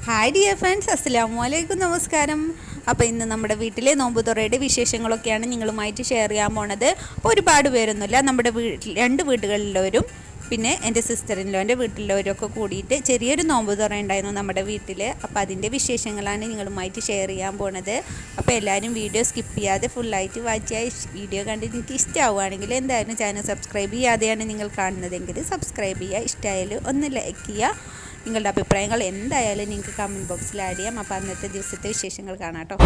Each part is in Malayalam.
ഹായ് ഡിയർ ഫ്രണ്ട്സ്, അസ്സലാമു അലൈക്കും, നമസ്കാരം. അപ്പോൾ ഇന്ന് നമ്മുടെ വീട്ടിലെ നോമ്പ് തുറയുടെ വിശേഷങ്ങളൊക്കെയാണ് നിങ്ങളുമായിട്ട് ഷെയർ ചെയ്യാൻ പോണത്. അപ്പോൾ ഒരുപാട് പേരൊന്നുമില്ല, നമ്മുടെ രണ്ട് വീടുകളിലുള്ളവരും പിന്നെ എൻ്റെ സിസ്റ്ററിൻ്റെ വീട്ടിലുള്ളവരും ഒക്കെ കൂടിയിട്ട് ചെറിയൊരു നോമ്പ് തുറ ഉണ്ടായിരുന്നു നമ്മുടെ വീട്ടിൽ. അപ്പോൾ അതിൻ്റെ വിശേഷങ്ങളാണ് നിങ്ങളുമായിട്ട് ഷെയർ ചെയ്യാൻ പോണത്. അപ്പോൾ എല്ലാവരും വീഡിയോ സ്കിപ്പ് ചെയ്യാതെ ഫുള്ളായിട്ട് വാച്ചായി വീഡിയോ കണ്ടിട്ട് എനിക്ക് ഇഷ്ടമാവുകയാണെങ്കിൽ എന്തായാലും ചാനൽ സബ്സ്ക്രൈബ് ചെയ്യാതെയാണ് നിങ്ങൾ കാണുന്നതെങ്കിൽ സബ്സ്ക്രൈബ് ചെയ്യുക. ഇഷ്ടമായാലും ഒന്ന് ലൈക്ക് ചെയ്യുക. നിങ്ങളുടെ അഭിപ്രായങ്ങൾ എന്തായാലും നിങ്ങൾക്ക് കമൻറ്റ് ബോക്സിൽ ആഡ് ചെയ്യാം. അപ്പോൾ അന്നത്തെ ദിവസത്തെ വിശേഷങ്ങൾ കാണാം കേട്ടോ.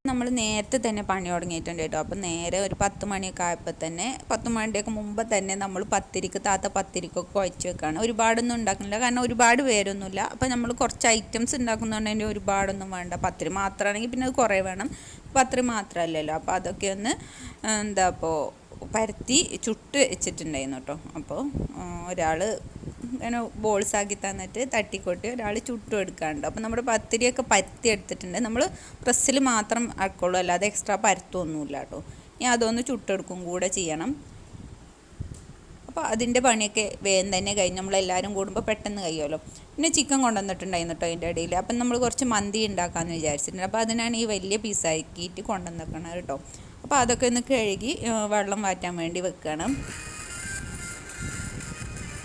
നമ്മൾ നേരത്തെ തന്നെ പണി തുടങ്ങിയിട്ടുണ്ട് കേട്ടോ. അപ്പോൾ നേരെ ഒരു 10 മണിയൊക്കെ ആയപ്പോൾ തന്നെ 10 മണിയൊക്കെ മുമ്പ് തന്നെ നമ്മൾ പത്തിരിക്കൊക്കെ കുഴച്ച് വെക്കുകയാണ്. ഒരുപാടൊന്നും ഉണ്ടാക്കുന്നില്ല, കാരണം ഒരുപാട് പേരൊന്നുമില്ല. അപ്പോൾ നമ്മൾ കുറച്ച് ഐറ്റംസ് ഉണ്ടാക്കുന്നുണ്ടെങ്കിൽ ഒരുപാടൊന്നും വേണ്ട. പത്തിരി മാത്രമാണെങ്കിൽ പിന്നെ അത് കുറേ വേണം. പത്തിരി മാത്രമല്ലല്ലോ. അപ്പോൾ അതൊക്കെ ഒന്ന് പരത്തി ചുട്ട് വെച്ചിട്ടുണ്ടായിരുന്നു കേട്ടോ. അപ്പോൾ ഒരാൾ ഇങ്ങനെ ബോൾസാക്കി തന്നിട്ട് തട്ടിക്കൊട്ടി ഒരാൾ ചുട്ടും എടുക്കാറുണ്ട്. അപ്പോൾ നമ്മുടെ പത്തിരിയൊക്കെ പരത്തി എടുത്തിട്ടുണ്ട്. നമ്മൾ പ്രസ്സിൽ മാത്രം ആക്കുള്ളൂ, അല്ലാതെ എക്സ്ട്രാ പരത്തൊന്നുമില്ല കേട്ടോ. ഇനി അതൊന്ന് ചുട്ടെടുക്കും കൂടെ ചെയ്യണം. അപ്പോൾ അതിൻ്റെ പണിയൊക്കെ വേഗം തന്നെ കഴിഞ്ഞ് നമ്മളെല്ലാവരും കൂടുമ്പോൾ പെട്ടെന്ന് കഴിയുമല്ലോ. പിന്നെ ചിക്കൻ കൊണ്ടുവന്നിട്ടുണ്ടായിരുന്നു കേട്ടോ അതിൻ്റെ ഇടയിൽ. അപ്പം നമ്മൾ കുറച്ച് മന്തി ഉണ്ടാക്കാമെന്ന് വിചാരിച്ചിട്ടുണ്ട്. അപ്പോൾ അതിനാണ് ഈ വലിയ പീസാക്കിയിട്ട് കൊണ്ടുവന്നിരിക്കണം കേട്ടോ. അപ്പോൾ അതൊക്കെ ഒന്ന് കഴുകി വെള്ളം വാറ്റാൻ വേണ്ടി വെക്കണം.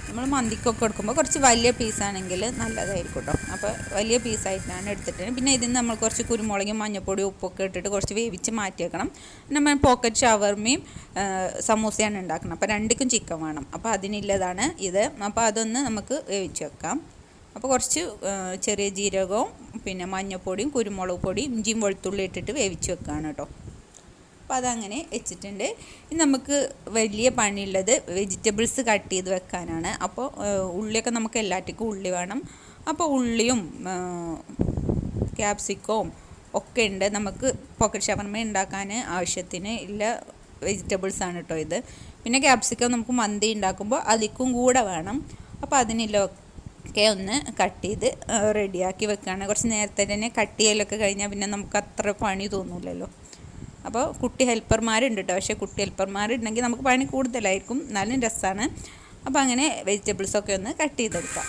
നമ്മൾ മന്തിക്കൊക്കെ എടുക്കുമ്പോൾ കുറച്ച് വലിയ പീസാണെങ്കിൽ നല്ലതായിരിക്കും കേട്ടോ. അപ്പോൾ വലിയ പീസായിട്ടാണ് എടുത്തിട്ട് പിന്നെ ഇതിന് നമ്മൾ കുറച്ച് കുരുമുളകും മഞ്ഞൾപ്പൊടിയും ഉപ്പൊക്കെ ഇട്ടിട്ട് കുറച്ച് വേവിച്ച് മാറ്റി വെക്കണം. നമ്മൾ പോക്കറ്റ് ഷവർമയും സമൂസയാണ് ഉണ്ടാക്കണം. അപ്പോൾ രണ്ടിക്കും ചിക്കൻ വേണം. അപ്പോൾ അതിനുള്ളതാണ് ഇത്. അപ്പോൾ അതൊന്ന് നമുക്ക് വേവിച്ച് വെക്കാം. അപ്പോൾ കുറച്ച് ചെറിയ ജീരകവും പിന്നെ മഞ്ഞൾപ്പൊടിയും കുരുമുളക് പൊടിയും ഇഞ്ചിയും വെളുത്തുള്ളി ഇട്ടിട്ട് വേവിച്ച് വെക്കുകയാണ് കേട്ടോ. അപ്പോൾ അതങ്ങനെ വെച്ചിട്ടുണ്ട്. ഇനി നമുക്ക് വലിയ പണിയുള്ളത് വെജിറ്റബിൾസ് കട്ട് ചെയ്ത് വെക്കാനാണ്. അപ്പോൾ ഉള്ളിയൊക്കെ നമുക്ക് എല്ലാറ്റിക്കും ഉള്ളി വേണം. അപ്പോൾ ഉള്ളിയും ക്യാപ്സിക്കവും ഒക്കെ ഉണ്ട്. നമുക്ക് പോക്കറ്റ് ഷവർമ ഉണ്ടാക്കാൻ ആവശ്യത്തിന് ഉള്ള വെജിറ്റബിൾസാണ് കേട്ടോ ഇത്. പിന്നെ ക്യാപ്സിക്കം നമുക്ക് മന്തി ഉണ്ടാക്കുമ്പോൾ അതിക്കും കൂടെ വേണം. അപ്പോൾ അതിനുള്ളതൊക്കെ ഒന്ന് കട്ട് ചെയ്ത് റെഡിയാക്കി വെക്കുകയാണ്. കുറച്ച് നേരത്തെ തന്നെ കട്ട് ചെയ്യലൊക്കെ കഴിഞ്ഞാൽ പിന്നെ നമുക്ക് അത്ര പണി തോന്നില്ലല്ലോ. അപ്പോൾ കുട്ടി ഹെൽപ്പർമാരുണ്ട് കേട്ടോ. പക്ഷേ കുട്ടി ഹെൽപ്പർമാരുണ്ടെങ്കിൽ നമുക്ക് പണി കൂടുതലായിരിക്കും, എന്നാലും രസമാണ്. അപ്പോൾ അങ്ങനെ വെജിറ്റബിൾസൊക്കെ ഒന്ന് കട്ട് ചെയ്തെടുക്കാം.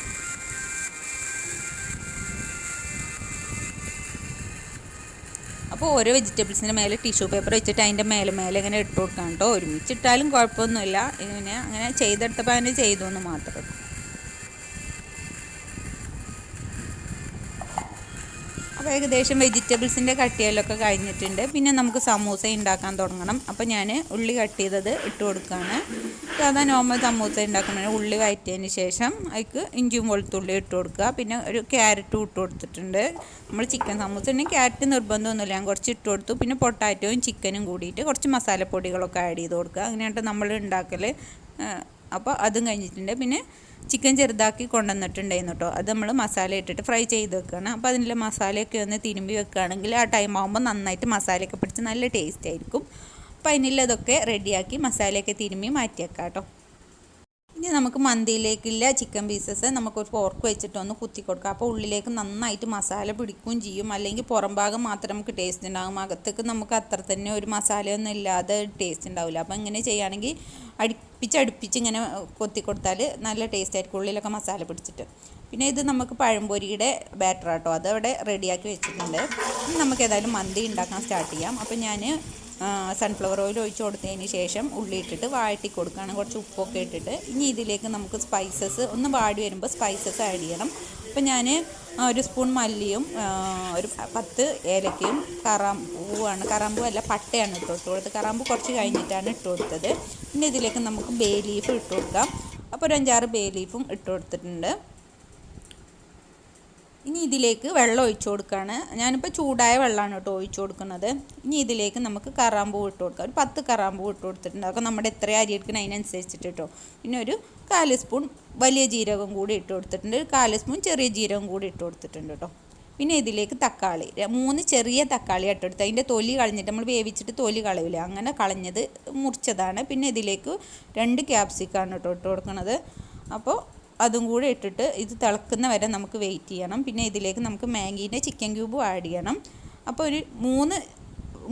അപ്പോൾ ഓരോ വെജിറ്റബിൾസിൻ്റെ മേലെ ടിഷ്യൂ പേപ്പർ വെച്ചിട്ട് അതിൻ്റെ മേലെ ഇങ്ങനെ ഇട്ട് കൊടുക്കാം കേട്ടോ. ഒരുമിച്ചിട്ടാലും കുഴപ്പമൊന്നുമില്ല. ഇങ്ങനെ അങ്ങനെ ചെയ്തെടുത്തപ്പോൾ അതിന് ചെയ്തു എന്ന് മാത്രം. അപ്പോൾ ഏകദേശം വെജിറ്റബിൾസിൻ്റെ കട്ട് ചെയ്യലൊക്കെ കഴിഞ്ഞിട്ടുണ്ട്. പിന്നെ നമുക്ക് സമൂസ ഉണ്ടാക്കാൻ തുടങ്ങണം. അപ്പോൾ ഞാൻ ഉള്ളി കട്ട് ചെയ്തത് ഇട്ട് കൊടുക്കുകയാണ്. സാധാ നോർമൽ സമൂസ ഉണ്ടാക്കണമെങ്കിൽ ഉള്ളി വഴറ്റിയതിന് ശേഷം അതിക്ക് ഇഞ്ചിയും വെളുത്തുള്ളി ഇട്ട് കൊടുക്കുക. പിന്നെ ഒരു ക്യാരറ്റും ഇട്ട് കൊടുത്തിട്ടുണ്ട്. നമ്മൾ ചിക്കൻ സമൂസ ഉണ്ടെങ്കിൽ ക്യാരറ്റ് നിർബന്ധമൊന്നുമില്ല, ഞാൻ കുറച്ച് ഇട്ട് കൊടുത്തു. പിന്നെ പൊട്ടാറ്റോയും ചിക്കനും കൂടിയിട്ട് കുറച്ച് മസാലപ്പൊടികളൊക്കെ ആഡ് ചെയ്ത് കൊടുക്കുക. അങ്ങനെയായിട്ട് നമ്മൾ ഉണ്ടാക്കൽ. അപ്പോൾ അതും കഴിഞ്ഞിട്ടുണ്ട്. പിന്നെ ചിക്കൻ ചെറുതാക്കി കൊണ്ടുവന്നിട്ടുണ്ടായിരുന്നു കേട്ടോ. അത് നമ്മൾ മസാല ഇട്ടിട്ട് ഫ്രൈ ചെയ്ത് വെക്കുകയാണ്. അപ്പോൾ അതിനുള്ള മസാലയൊക്കെ ഒന്ന് തിരുമ്പി വെക്കുകയാണെങ്കിൽ ആ ടൈം ആകുമ്പോൾ നന്നായിട്ട് മസാലയൊക്കെ പിടിച്ച് നല്ല ടേസ്റ്റ് ആയിരിക്കും. അപ്പോൾ അതിനുള്ളതൊക്കെ റെഡിയാക്കി മസാലയൊക്കെ തിരുമ്പി മാറ്റി വെക്കാം കേട്ടോ. ഇനി നമുക്ക് മന്തിയിലേക്കുള്ള ചിക്കൻ പീസസ് നമുക്കൊരു ഫോർക്ക് വെച്ചിട്ടൊന്ന് കുത്തി കൊടുക്കാം. അപ്പോൾ ഉള്ളിലേക്ക് നന്നായിട്ട് മസാല പിടിക്കുകയും ചെയ്യും. അല്ലെങ്കിൽ പുറം ഭാഗം മാത്രം നമുക്ക് ടേസ്റ്റ് ഉണ്ടാകും, അകത്തേക്ക് നമുക്ക് അത്ര തന്നെ ഒരു മസാലയൊന്നും ഇല്ലാതെ ടേസ്റ്റ് ഉണ്ടാവില്ല. അപ്പോൾ ഇങ്ങനെ ചെയ്യുകയാണെങ്കിൽ അടുപ്പിച്ച് ഇങ്ങനെ കൊത്തി കൊടുത്താൽ നല്ല ടേസ്റ്റ് ആയിരിക്കും, ഉള്ളിലൊക്കെ മസാല പിടിച്ചിട്ട്. പിന്നെ ഇത് നമുക്ക് പഴംപൊരിയുടെ ബാറ്റർ കേട്ടോ, അതവിടെ റെഡിയാക്കി വെച്ചിട്ടുണ്ട്. ഇനി നമുക്ക് ഏതായാലും മന്തി ഉണ്ടാക്കാൻ സ്റ്റാർട്ട് ചെയ്യാം. അപ്പോൾ ഞാൻ സൺഫ്ലവർ ഓയിൽ ഒഴിച്ച് കൊടുത്തതിന് ശേഷം ഉള്ളി ഇട്ടിട്ട് വഴറ്റി കൊടുക്കുകയാണ്, കുറച്ച് ഉപ്പൊക്കെ ഇട്ടിട്ട്. ഇനി ഇതിലേക്ക് നമുക്ക് സ്പൈസസ് ഒന്ന് വാടി വരുമ്പോൾ സ്പൈസസ് ആഡ് ചെയ്യണം. അപ്പോൾ ഞാൻ ഒരു സ്പൂൺ മല്ലിയും ഒരു 10 ഏലക്കയും കറാമ്പൂ അല്ല പട്ടയാണ് ഇട്ട് കൊടുത്തത്. കറാമ്പൂ കുറച്ച് കഴിഞ്ഞിട്ടാണ് ഇട്ട് കൊടുത്തത്. പിന്നെ ഇതിലേക്ക് നമുക്ക് ബേ ലീഫ് ഇട്ട് കൊടുക്കാം. അപ്പോൾ ഒരു 5-6 ബേ ലീഫും ഇട്ട് കൊടുത്തിട്ടുണ്ട്. ഇനി ഇതിലേക്ക് വെള്ളം ഒഴിച്ചു കൊടുക്കുകയാണ്. ഞാനിപ്പോൾ ചൂടായ വെള്ളമാണ് കേട്ടോ ഒഴിച്ചു കൊടുക്കുന്നത്. ഇനി ഇതിലേക്ക് നമുക്ക് കറാമ്പൂ ഇട്ട് കൊടുക്കാം. ഒരു 10 കറാമ്പൂ ഇട്ട് കൊടുത്തിട്ടുണ്ട്. അപ്പോൾ നമ്മുടെ എത്ര അരി എടുക്കണം അതിനനുസരിച്ചിട്ട് കേട്ടോ. പിന്നെ ഒരു 4 സ്പൂൺ വലിയ ജീരകം കൂടി ഇട്ട് കൊടുത്തിട്ടുണ്ട്. 4 സ്പൂൺ ചെറിയ ജീരകം കൂടി ഇട്ട് കൊടുത്തിട്ടുണ്ട് കേട്ടോ. പിന്നെ ഇതിലേക്ക് തക്കാളി 3 ചെറിയ തക്കാളി ഇട്ടെടുത്ത് അതിൻ്റെ തൊലി കളഞ്ഞിട്ട് നമ്മൾ വേവിച്ചിട്ട് തൊലി കളയില്ല, അങ്ങനെ കളഞ്ഞത് മുറിച്ചതാണ്. പിന്നെ ഇതിലേക്ക് 2 ക്യാപ്സിക്കാണ് കേട്ടോ ഇട്ട് കൊടുക്കുന്നത്. അപ്പോൾ അതും കൂടി ഇട്ടിട്ട് ഇത് തിളക്കുന്ന വരെ നമുക്ക് വെയിറ്റ് ചെയ്യണം. പിന്നെ ഇതിലേക്ക് നമുക്ക് മാഗീൻ്റെ ചിക്കൻ ക്യൂബും ആഡ് ചെയ്യണം. അപ്പോൾ ഒരു 3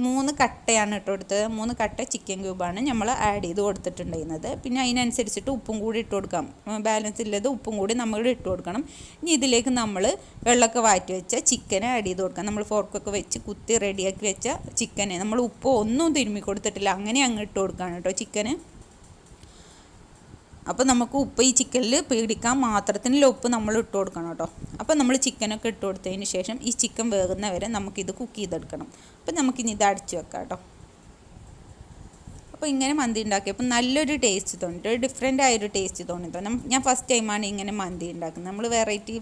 3 കട്ടയാണ് ഇട്ട് കൊടുത്തത്. 3 കട്ട ചിക്കൻ ക്യൂബാണ് നമ്മൾ ആഡ് ചെയ്ത് കൊടുത്തിട്ടുണ്ടായിരുന്നത്. പിന്നെ അതിനനുസരിച്ചിട്ട് ഉപ്പും കൂടി ഇട്ട് കൊടുക്കാം. ബാലൻസ് ഇല്ലത് ഉപ്പും കൂടി നമ്മൾ ഇട്ട് കൊടുക്കണം. ഇനി ഇതിലേക്ക് നമ്മൾ വെള്ളമൊക്കെ വാറ്റി വെച്ച ചിക്കനെ ആഡ് ചെയ്ത് കൊടുക്കാം. നമ്മൾ ഫോർക്കൊക്കെ വെച്ച് കുത്തി റെഡിയാക്കി വെച്ച ചിക്കനെ നമ്മൾ ഉപ്പ് ഒന്നും തിരുമ്മി കൊടുത്തിട്ടില്ല, അങ്ങനെ അങ്ങ് ഇട്ട് കൊടുക്കുകയാണ് കേട്ടോ ചിക്കന്. അപ്പോൾ നമുക്ക് ഉപ്പ് ഈ ചിക്കനിൽ പിടിക്കാൻ മാത്രത്തിനുള്ള ഉപ്പ് നമ്മൾ ഇട്ട് കൊടുക്കണം കേട്ടോ. അപ്പോൾ നമ്മൾ ചിക്കനൊക്കെ ഇട്ട് കൊടുത്തതിന് ശേഷം ഈ ചിക്കൻ വേകുന്ന വരെ നമുക്കിത് കുക്ക് ചെയ്തെടുക്കണം. അപ്പോൾ നമുക്കിനി ഇത് അടച്ച് വെക്കാം കേട്ടോ. അപ്പോൾ ഇങ്ങനെ മന്തി ഉണ്ടാക്കിയപ്പോൾ നല്ലൊരു ടേസ്റ്റ് തോന്നിയിട്ട്, ഒരു ഡിഫറെൻ്റ് ആയൊരു ടേസ്റ്റ് തോന്നിട്ടോ. ഞാൻ ഫസ്റ്റ് ടൈമാണ് ഇങ്ങനെ മന്തി ഉണ്ടാക്കുന്നത്. നമ്മൾ വെറൈറ്റി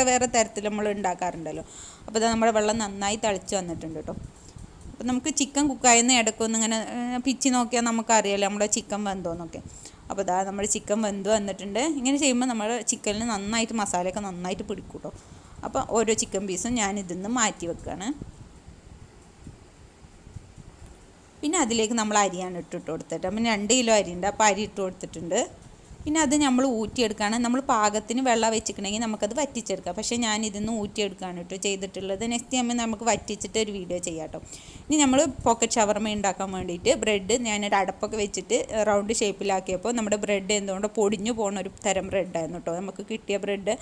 വേറെ തരത്തിൽ നമ്മൾ ഉണ്ടാക്കാറുണ്ടല്ലോ. അപ്പോൾ ഇത് നമ്മുടെ വെള്ളം നന്നായി തിളച്ച് വന്നിട്ടുണ്ട് കേട്ടോ. അപ്പോൾ നമുക്ക് ചിക്കൻ കുക്കായെന്ന് ഇടയ്ക്കൊന്ന് ഇങ്ങനെ പിച്ചി നോക്കിയാൽ നമുക്കറിയാമല്ലോ നമ്മുടെ ചിക്കൻ വെന്തോന്നൊക്കെ. അപ്പോൾ ഇതാ നമ്മുടെ ചിക്കൻ വെന്ത് വന്നിട്ടുണ്ട്. ഇങ്ങനെ ചെയ്യുമ്പോൾ നമ്മുടെ ചിക്കനിൽ നന്നായിട്ട് മസാലയൊക്കെ നന്നായിട്ട് പിടിക്കും കേട്ടോ. അപ്പോൾ ഓരോ ചിക്കൻ പീസും ഞാൻ ഇതിൽ നിന്ന് മാറ്റി വെക്കുകയാണ്. പിന്നെ അതിലേക്ക് നമ്മൾ അരിയാണ് ഇട്ടിട്ട് കൊടുത്തിട്ട്, അപ്പം 2 കിലോ അരിയുണ്ട്. അപ്പോൾ അരി ഇട്ട് കൊടുത്തിട്ടുണ്ട്. പിന്നെ അത് നമ്മൾ ഊറ്റിയെടുക്കുകയാണ്. നമ്മൾ പാകത്തിന് വെള്ളം വെച്ചിട്ടുണ്ടെങ്കിൽ നമുക്കത് വറ്റിച്ചെടുക്കാം. പക്ഷേ ഞാൻ ഇതിന്ന് ഊറ്റിയെടുക്കുകയാണ് കേട്ടോ ചെയ്തിട്ടുള്ളത്. നെക്സ്റ്റ് ടൈം നമുക്ക് വറ്റിച്ചിട്ട് ഒരു വീഡിയോ ചെയ്യാം കേട്ടോ. ഇനി നമ്മൾ പോക്കറ്റ് ഷവർമ ഉണ്ടാക്കാൻ വേണ്ടിയിട്ട് ബ്രെഡ് ഞാനൊരു അടപ്പൊക്കെ വെച്ചിട്ട് റൗണ്ട് ഷേപ്പിലാക്കിയപ്പോൾ നമ്മുടെ ബ്രെഡ് എന്തുകൊണ്ട് പൊടിഞ്ഞു പോകുന്ന ഒരു തരം ബ്രെഡായിരുന്നു കേട്ടോ നമുക്ക് കിട്ടിയ ബ്രെഡ്.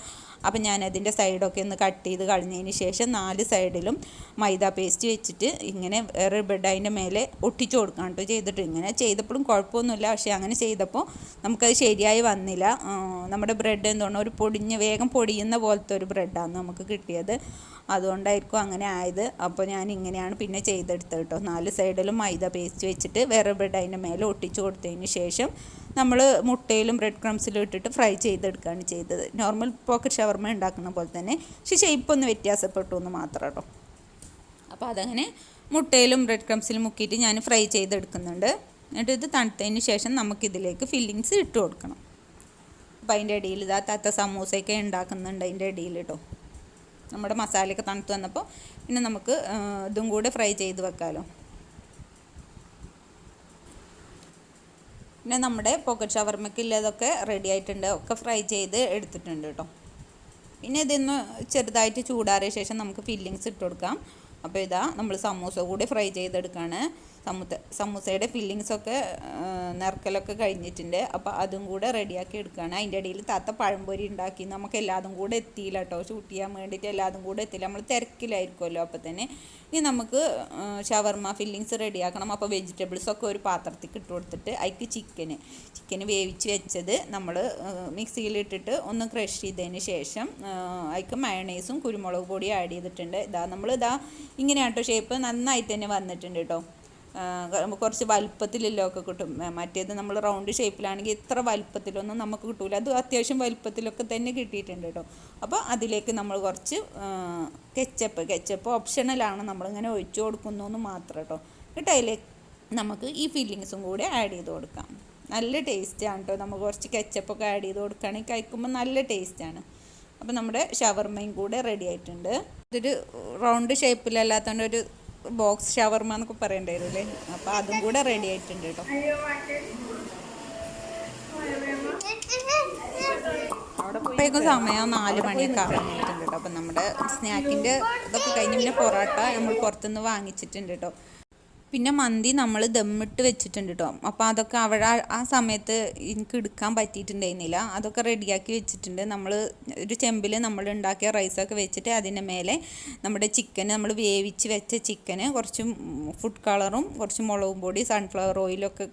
അപ്പം ഞാനതിൻ്റെ സൈഡൊക്കെ ഒന്ന് കട്ട് ചെയ്ത് കളഞ്ഞതിന് ശേഷം 4 സൈഡിലും മൈദ പേസ്റ്റ് വെച്ചിട്ട് ഇങ്ങനെ വേറെ ബ്രെഡ് അതിൻ്റെ മേലെ ഒട്ടിച്ചു കൊടുക്കാൻ കേട്ടോ ചെയ്തിട്ട്. ഇങ്ങനെ ചെയ്തപ്പോഴും കുഴപ്പമൊന്നുമില്ല, പക്ഷേ അങ്ങനെ ചെയ്തപ്പോൾ നമുക്കത് ശരിയായി വന്നില്ല. നമ്മുടെ ബ്രെഡ് എന്തുകൊണ്ട് ഒരു വേഗം പൊടിയുന്ന പോലത്തെ ഒരു ബ്രെഡാണ് നമുക്ക് കിട്ടിയത്. അതുകൊണ്ടായിരിക്കും അങ്ങനെ ആയത്. അപ്പോൾ ഞാൻ ഇങ്ങനെയാണ് പിന്നെ ചെയ്തെടുത്തത് കേട്ടോ. 4 സൈഡിലും മൈദ പേസ്റ്റ് വെച്ചിട്ട് വേറെ ബ്രെഡ് അതിൻ്റെ മേലെ ഒട്ടിച്ചു കൊടുത്തതിന് ശേഷം നമ്മൾ മുട്ടയിലും ബ്രെഡ് ക്രംസിലും ഇട്ടിട്ട് ഫ്രൈ ചെയ്തെടുക്കുകയാണ് ചെയ്തത്. നോർമൽ പോക്കറ്റ് ഷവർമ ഉണ്ടാക്കുന്ന പോലെ തന്നെ, പക്ഷേ ഷേപ്പൊന്ന് വ്യത്യാസപ്പെട്ടു എന്ന് മാത്രം കേട്ടോ. അപ്പോൾ അതങ്ങനെ മുട്ടയിലും ബ്രെഡ് ക്രംസിലും മുക്കിയിട്ട് ഞാൻ ഫ്രൈ ചെയ്തെടുക്കുന്നുണ്ട്. എന്നിട്ട് ഇത് തണുത്തതിന് ശേഷം നമുക്കിതിലേക്ക് ഫില്ലിങ്സ് ഇട്ട് കൊടുക്കണം. അപ്പോൾ അതിൻ്റെ ഇടയിൽ ഇതാ തത്ത സമൂസയൊക്കെ ഉണ്ടാക്കുന്നുണ്ട് അതിൻ്റെ ഇടയിൽ കേട്ടോ. നമ്മുടെ മസാലയൊക്കെ തണുത്ത് വന്നപ്പോൾ പിന്നെ നമുക്ക് ഇതും കൂടെ ഫ്രൈ ചെയ്ത് വെക്കാമല്ലോ. പിന്നെ നമ്മുടെ പോക്കറ്റ് ഷവർമയ്ക്കുള്ളതൊക്കെ റെഡി ആയിട്ടുണ്ട്, ഒക്കെ ഫ്രൈ ചെയ്ത് എടുത്തിട്ടുണ്ട് കേട്ടോ. പിന്നെ ഇതൊന്ന് ചെറുതായിട്ട് ചൂടാറിയ ശേഷം നമുക്ക് ഫില്ലിങ്സ് ഇട്ട് കൊടുക്കാം. അപ്പോൾ ഇതാ നമ്മൾ സമൂസ കൂടി ഫ്രൈ ചെയ്തെടുക്കുകയാണ്. സമൂസയുടെ ഫില്ലിങ്സൊക്കെ നിറക്കലൊക്കെ കഴിഞ്ഞിട്ടുണ്ട്. അപ്പോൾ അതും കൂടെ റെഡിയാക്കി എടുക്കുകയാണ്. അതിൻ്റെ ഇടയിൽ താത്ത പഴംപൊരി ഉണ്ടാക്കി. നമുക്ക് എല്ലാതും കൂടെ എത്തിയില്ല കേട്ടോ, ഷൂട്ട് ചെയ്യാൻ വേണ്ടിയിട്ട് എല്ലാതും കൂടെ എത്തിയില്ല, നമ്മൾ തിരക്കിലായിരിക്കുമല്ലോ. അപ്പോൾ തന്നെ ഇനി നമുക്ക് ഷവർമ ഫില്ലിങ്സ് റെഡിയാക്കണം. അപ്പോൾ വെജിറ്റബിൾസൊക്കെ ഒരു പാത്രത്തിൽ ഇട്ട് കൊടുത്തിട്ട് അതിക്ക് ചിക്കന് വേവിച്ച് വെച്ചത് നമ്മൾ മിക്സിയിലിട്ടിട്ട് ഒന്ന് ക്രഷ് ചെയ്തതിന് ശേഷം അതിക്ക് മയണൈസും കുരുമുളക് പൊടിയും ആഡ് ചെയ്തിട്ടുണ്ട്. ഇങ്ങനെയാണ് കേട്ടോ ഷേപ്പ്, നന്നായിട്ട് തന്നെ വന്നിട്ടുണ്ട് കേട്ടോ. കുറച്ച് വലുപ്പത്തിലൊക്കെ കിട്ടും. മറ്റേത് നമ്മൾ റൗണ്ട് ഷേപ്പിലാണെങ്കിൽ ഇത്ര വലുപ്പത്തിലൊന്നും നമുക്ക് കിട്ടില്ല. അത് അത്യാവശ്യം വലുപ്പത്തിലൊക്കെ തന്നെ കിട്ടിയിട്ടുണ്ട് കേട്ടോ. അപ്പോൾ അതിലേക്ക് നമ്മൾ കുറച്ച് കെച്ചപ്പ് ഓപ്ഷണലാണ്, നമ്മളിങ്ങനെ ഒഴിച്ചു കൊടുക്കുന്നു എന്ന് മാത്രം കേട്ടോ. എന്നിട്ട് അതിലേക്ക് നമുക്ക് ഈ ഫില്ലിങ്സും കൂടി ആഡ് ചെയ്ത് കൊടുക്കാം. നല്ല ടേസ്റ്റാണ് കേട്ടോ. നമുക്ക് കുറച്ച് കെച്ചപ്പൊക്കെ ആഡ് ചെയ്ത് കൊടുക്കുകയാണെങ്കിൽ കഴിക്കുമ്പോൾ നല്ല ടേസ്റ്റാണ്. അപ്പോൾ നമ്മുടെ ഷവർമയും കൂടെ റെഡി ആയിട്ടുണ്ട്. ഇതൊരു റൗണ്ട് ഷേപ്പിലല്ലാത്തതുകൊണ്ട് ഒരു ബോക്സ് ഷവർമ എന്നൊക്കെ പറയേണ്ടി വരില്ലേ. അപ്പോൾ അതും കൂടെ റെഡി ആയിട്ടുണ്ട് കേട്ടോ. അപ്പോഴേക്കും സമയം 4 മണിയൊക്കെ ആവാനായിട്ടുണ്ട് കേട്ടോ. അപ്പം നമ്മുടെ സ്നാക്കിൻ്റെ ഇതൊക്കെ കഴിഞ്ഞ് പിന്നെ പൊറോട്ട നമ്മൾ പുറത്തുനിന്ന് വാങ്ങിച്ചിട്ടുണ്ട് കേട്ടോ. പിന്നെ മന്തി നമ്മൾ ദമ്മിട്ട് വെച്ചിട്ടുണ്ട് കേട്ടോ. അപ്പോൾ അതൊക്കെ അവിടെ ആ സമയത്ത് എനിക്ക് എടുക്കാൻ പറ്റിയിട്ടുണ്ടായിരുന്നില്ല. അതൊക്കെ റെഡിയാക്കി വെച്ചിട്ടുണ്ട്. നമ്മൾ ഒരു ചെമ്പിൽ നമ്മൾ ഉണ്ടാക്കിയ റൈസൊക്കെ വെച്ചിട്ട് അതിൻ്റെ മേലെ നമ്മുടെ ചിക്കന്, നമ്മൾ വേവിച്ച് വെച്ച ചിക്കന് കുറച്ച് ഫുഡ് കളറും കുറച്ച് മുളകും പൊടി സൺഫ്ലവർ ഓയിലൊക്കെ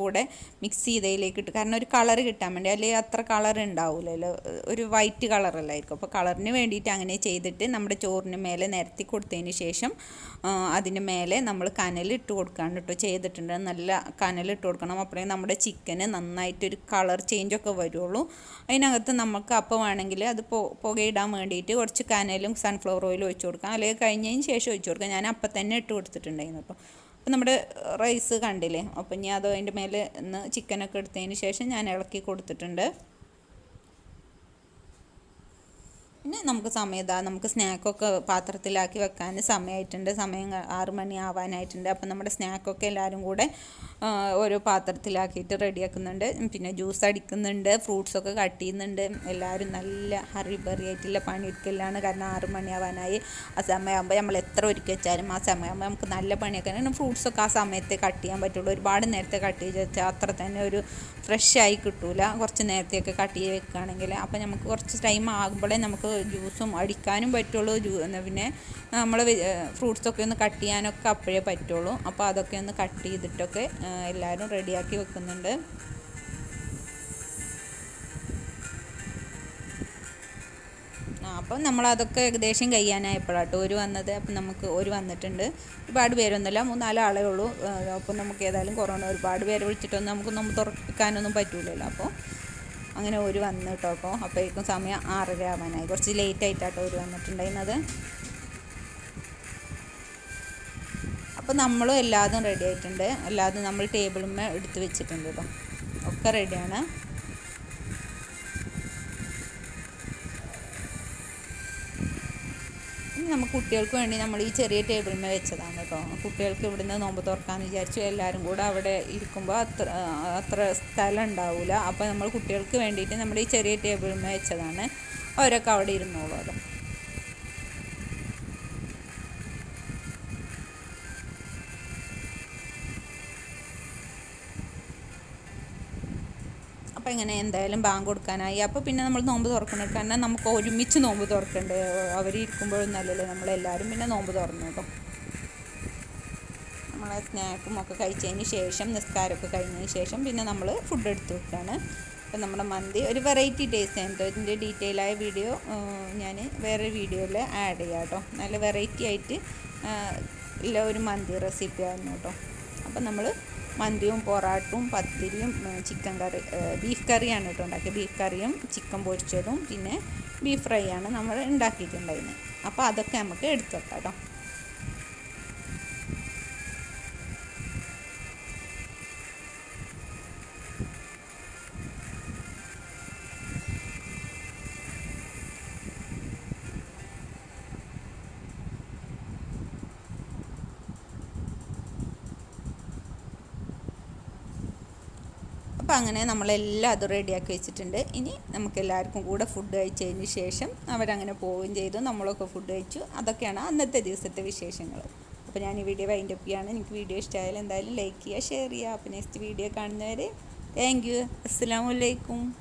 കൂടെ മിക്സ് ചെയ്തതിലേക്ക് ഇട്ട്, കാരണം ഒരു കളർ കിട്ടാൻ വേണ്ടി, അല്ലെങ്കിൽ അത്ര കളർ ഉണ്ടാവില്ലല്ലോ, ഒരു വൈറ്റ് കളറല്ലായിരിക്കും. അപ്പോൾ കളറിന് വേണ്ടിയിട്ട് അങ്ങനെ ചെയ്തിട്ട് നമ്മുടെ ചോറിന് മേലെ നിരത്തി കൊടുത്തതിന് ശേഷം അതിന് മേലെ നമ്മൾ കനലിട്ട് കൊടുക്കാണ്ട് കേട്ടോ ചെയ്തിട്ടുണ്ട്. നല്ല കനലിട്ട് കൊടുക്കണം. അപ്പോഴേ നമ്മുടെ ചിക്കന് നന്നായിട്ടൊരു കളർ ചേഞ്ചൊക്കെ വരുള്ളൂ. അതിനകത്ത് നമുക്ക് അപ്പം വേണമെങ്കിൽ അത് പുകയിടാൻ വേണ്ടിയിട്ട് കുറച്ച് കനലും സൺഫ്ലവർ ഓയിലും ഒഴിച്ച് കൊടുക്കാം, അല്ലെങ്കിൽ കഴിഞ്ഞതിന് ശേഷം ഒഴിച്ച് കൊടുക്കാം. ഞാൻ അപ്പം തന്നെ ഇട്ട് കൊടുത്തിട്ടുണ്ടായിരുന്നു കേട്ടോ. അപ്പം നമ്മുടെ റൈസ് കണ്ടില്ലേ. അപ്പം ഞാൻ അത് അതിൻ്റെ മേലെ ഒന്ന് ചിക്കനൊക്കെ എടുത്തതിന് ശേഷം ഞാൻ ഇളക്കി കൊടുത്തിട്ടുണ്ട്. പിന്നെ നമുക്ക് നമുക്ക് സ്നാക്കൊക്കെ പാത്രത്തിലാക്കി വെക്കാൻ സമയമായിട്ടുണ്ട്. സമയം 6 മണി ആവാനായിട്ടുണ്ട്. അപ്പം നമ്മുടെ സ്നാക്കൊക്കെ എല്ലാവരും കൂടെ ഓരോ പാത്രത്തിലാക്കിയിട്ട് റെഡിയാക്കുന്നുണ്ട്. പിന്നെ ജ്യൂസ് അടിക്കുന്നുണ്ട്, ഫ്രൂട്ട്സൊക്കെ കട്ട് ചെയ്യുന്നുണ്ട്. എല്ലാവരും നല്ല ഹറിബറി ആയിട്ടുള്ള പണിയെടുക്കലാണ്. കാരണം 6 മണി ആവാനായി. ആ സമയമാകുമ്പോൾ നമ്മൾ എത്ര ഒരുക്കി വെച്ചാലും ആ സമയമാകുമ്പോൾ നമുക്ക് നല്ല പണിയൊക്കെ ഫ്രൂട്ട്സൊക്കെ ആ സമയത്ത് കട്ട് ചെയ്യാൻ പറ്റുള്ളൂ. ഒരുപാട് നേരത്തെ കട്ട് ചെയ്ത് വെച്ചാൽ അത്ര തന്നെ ഒരു ഫ്രഷ് ആയി കിട്ടൂല. കുറച്ച് നേരത്തെയൊക്കെ കട്ട് ചെയ്ത് വെക്കുകയാണെങ്കിൽ അപ്പോൾ നമുക്ക് കുറച്ച് ടൈം ആകുമ്പോഴേ നമുക്ക് ജ്യൂസും അടിക്കാനും പറ്റുള്ളൂ. പിന്നെ നമ്മൾ ഫ്രൂട്ട്സൊക്കെ ഒന്ന് കട്ട് ചെയ്യാനൊക്കെ അപ്പോഴേ പറ്റുള്ളൂ. അപ്പോൾ അതൊക്കെ ഒന്ന് കട്ട് ചെയ്തിട്ടൊക്കെ എല്ലാവരും റെഡിയാക്കി വെക്കുന്നുണ്ട്. അപ്പം നമ്മളതൊക്കെ ഏകദേശം കഴിയാനായപ്പോഴാട്ടോ ഒരു വന്നത്. അപ്പം നമുക്ക് ഒരു വന്നിട്ടുണ്ട്. ഒരുപാട് പേരൊന്നുമില്ല, 3-4 ആളേ ഉള്ളൂ. അപ്പോൾ നമുക്ക് ഏതായാലും കൊറോണ ഒരുപാട് പേരെ വിളിച്ചിട്ടൊന്നും നമുക്ക് തുറക്കാനൊന്നും പറ്റൂലല്ലോ. അപ്പോൾ അങ്ങനെ ഒരു വന്നു കേട്ടോ. അപ്പോൾ അപ്പോഴേക്കും സമയം 6:30 ആവാനായി. കുറച്ച് ലേറ്റ് ആയിട്ടാട്ടോ ഒരു വന്നിട്ടുണ്ടായിരുന്നത്. അപ്പോൾ നമ്മളും എല്ലാതും റെഡി ആയിട്ടുണ്ട്. എല്ലാതും നമ്മൾ ടേബിളിന്മേൽ എടുത്ത് വെച്ചിട്ടുണ്ട് കേട്ടോ. ഒക്കെ റെഡിയാണ്. നമുക്ക് കുട്ടികൾക്ക് വേണ്ടി നമ്മൾ ഈ ചെറിയ ടേബിളിന്മേൽ വെച്ചതാണ് കേട്ടോ. കുട്ടികൾക്ക് ഇവിടുന്ന് നോമ്പ് തുറക്കാമെന്ന് വിചാരിച്ചു. എല്ലാവരും കൂടെ അവിടെ ഇരിക്കുമ്പോൾ അത്ര സ്ഥലം ഉണ്ടാവില്ല. അപ്പോൾ നമ്മൾ കുട്ടികൾക്ക് വേണ്ടിയിട്ട് നമ്മൾ ഈ ചെറിയ ടേബിളിന്മേൽ വെച്ചതാണ്. അവരൊക്കെ അവിടെ ഇരുന്നോളൂല്ലോ. അപ്പോൾ ഇങ്ങനെ എന്തായാലും ബാങ്ക് കൊടുക്കാനായി. അപ്പോൾ പിന്നെ നമ്മൾ നോമ്പ് തുറക്കണം. കാരണം നമുക്ക് ഒരുമിച്ച് നോമ്പ് തുറക്കണ്ടേ. അവരിയ്ക്കുമ്പോഴൊന്നല്ലല്ലോ നമ്മളെല്ലാവരും പിന്നെ നോമ്പ് തുറന്നു കേട്ടോ. നമ്മളെ സ്നാക്കും ഒക്കെ കഴിച്ചതിന് ശേഷം, നിസ്കാരമൊക്കെ കഴിഞ്ഞതിന് ശേഷം പിന്നെ നമ്മൾ ഫുഡ് എടുത്ത് വെക്കുകയാണ്. അപ്പോൾ നമ്മുടെ മന്തി ഒരു വെറൈറ്റി ടേസ്റ്റ് ആണ് കേട്ടോ. ഇതിൻ്റെ ഡീറ്റെയിൽ ആയ വീഡിയോ ഞാൻ വേറെ വീഡിയോയിൽ ആഡ് ചെയ്യാം കേട്ടോ. നല്ല വെറൈറ്റി ആയിട്ട് ഉള്ള ഒരു മന്തി റെസിപ്പി ആയിരുന്നു കേട്ടോ. അപ്പം നമ്മൾ മന്തിയും പൊറാട്ടും പത്തിരിയും ചിക്കൻ കറി, ബീഫ് കറിയാണ് കേട്ടോ ഉണ്ടാക്കിയത്. ബീഫ് കറിയും ചിക്കൻ പൊരിച്ചതും പിന്നെ ബീഫ് ഫ്രൈ ആണ് നമ്മൾ ഉണ്ടാക്കിയിട്ടുണ്ടായിരുന്നത്. അപ്പോൾ അതൊക്കെ നമുക്ക് എടുത്തു വെക്കാം കേട്ടോ. അപ്പോൾ അങ്ങനെ നമ്മളെല്ലാം അത് റെഡിയാക്കി വെച്ചിട്ടുണ്ട്. ഇനി നമുക്കെല്ലാവർക്കും കൂടെ ഫുഡ് കഴിച്ചതിന് ശേഷം അവരങ്ങനെ പോവുകയും ചെയ്തു. നമ്മളൊക്കെ ഫുഡ് കഴിച്ചു. അതൊക്കെയാണ് അന്നത്തെ ദിവസത്തെ വിശേഷങ്ങൾ. അപ്പോൾ ഞാൻ ഈ വീഡിയോ വൈൻഡ് അപ്പ് ചെയ്യാണ്. എനിക്ക് വീഡിയോ ഇഷ്ടമായാലും എന്തായാലും ലൈക്ക് ചെയ്യുക, ഷെയർ ചെയ്യുക. അപ്പോൾ നെക്സ്റ്റ് വീഡിയോ കാണുന്നവരെ താങ്ക് യു. അസ്സലാമു അലൈക്കും.